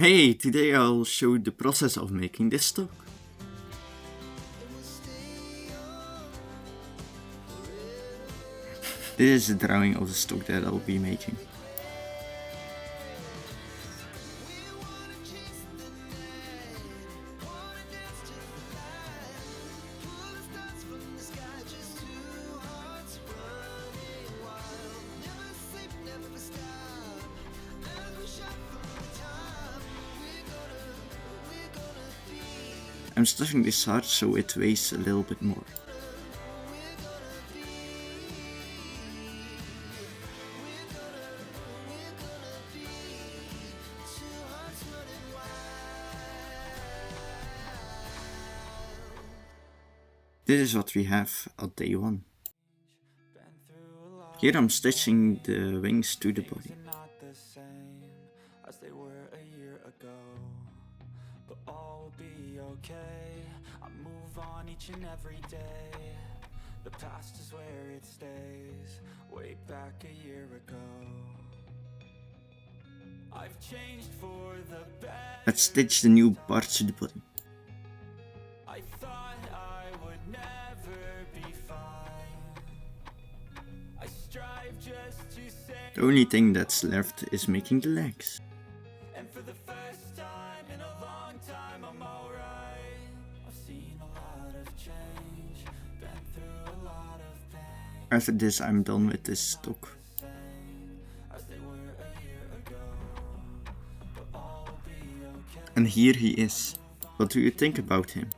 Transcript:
Hey, today I'll show the process of making this stork. This is a drawing of the stork that I'll be making. I'm stuffing this hard so it weighs a little bit more. This is what we have on day 1. Here I'm stitching the wings to the body. I move on each and every day. The past is where it stays. Way back a year ago. I've changed for the better. Let's stitch the new part to the body. I thought I would never be fine. I strive just to say. The only thing that's left is making the legs. And for the first time in a long time, I'm alright. I've seen a lot of change, been through a lot of pain. After this I'm done with this stork. As they were a year ago, but all will be okay. And here he is. What do you think about him?